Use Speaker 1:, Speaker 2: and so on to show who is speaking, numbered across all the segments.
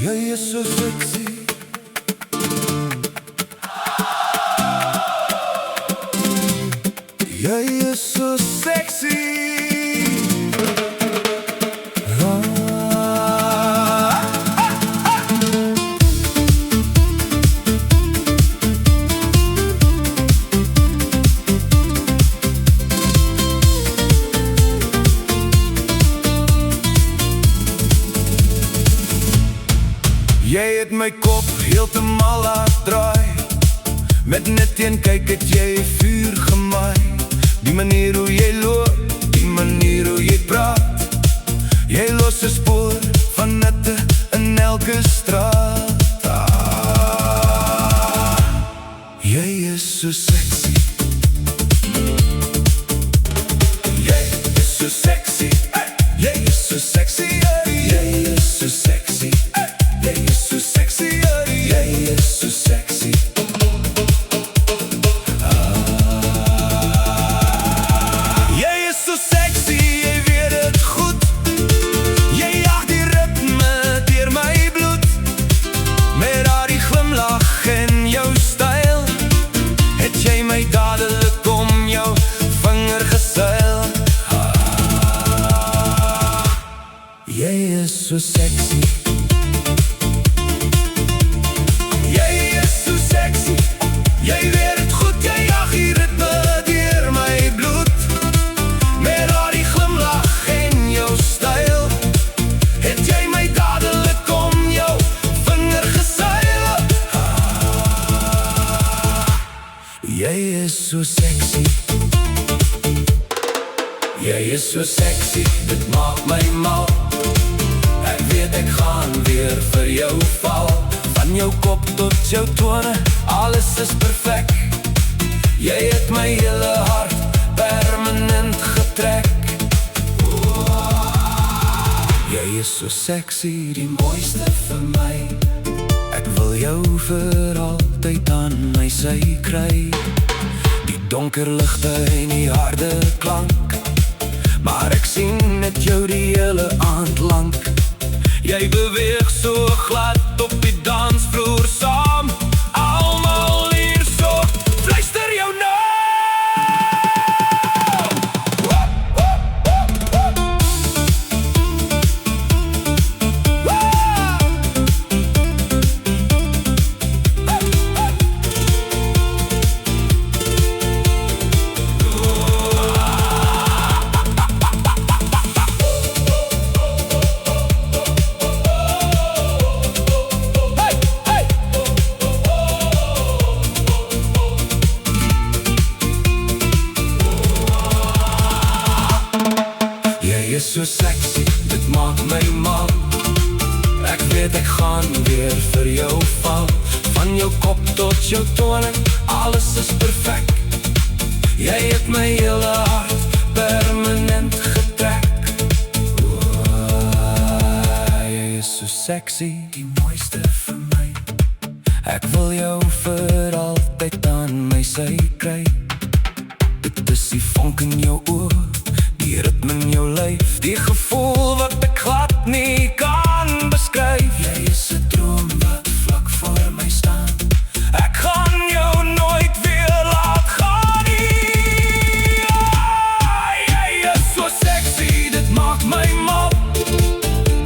Speaker 1: Jy is so sexy. Jy is so sexy. Jy het my kop heeltemal laat draai. Met net een kyk het jy vuur gemaai. Die manier hoe jy loop, die manier hoe jy praat. Jy los 'n spoor van nette in elke straat. Jy is so sexy. Jy is so sexy. Jy is so sexy. Jy is so sexy. Jy is so sexy. Jy is so sexy. Jy is so sexy, jy weet het goed. Jy jaag die ritme deur my bloed. Met daardie glimlach en jou styl het jy my dadelik om jou vinger geseil. Jy is so sexy. Jy is so sexy. Jy weet het goed, jy jaag die ritme deur my bloed. Met daardie glimlach en jou styl het jy my dadelik om jou vinger geseil. Jy is so sexy. Jy is so sexy, dit maak my mal. Ek weet ek gaan weer vir jou val. Van jou kop tot jou tone, alles is perfek. Jy het my hele hart permanent getrek. Jy is so sexy, die mooiste vir my. Ek wil jou vir altyd aan my sy kry. Die donker ligte en die harde klank, maar ek sien net jou die hele aand lank. Jy beweeg so glad op die dansvloer saam. Almal hier so, fluister jou naam. Jy is so sexy, dit maak my mal. Ek weet ek gaan weer vir jou val. Van jou kop tot jou tone, alles is perfek. Jy het my hele hart permanent getrek. Jy is so sexy, die mooiste vir my. Ek wil jou vir altyd aan my sy kry. Dit is die vonk in jou oor, die ritme in jou lyf, die gevoel wat ek glad nie kan beskryf. Jy is 'n droom wat vlak voor my staan. Ek gaan jou nooit weer laat gaan nie. Jy is so sexy, dit maak my mal.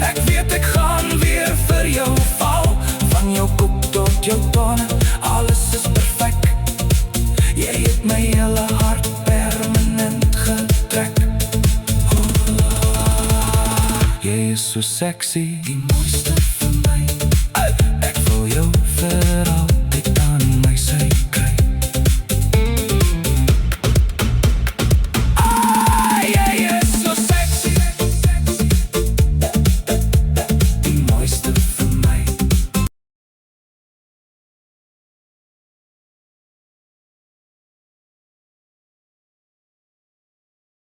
Speaker 1: Ek weet ek gaan weer vir jou val. Van jou kop tot jou tone, alles is perfek. Jy het my hele hart permanent getrek. Jy is so sexy, die mooiste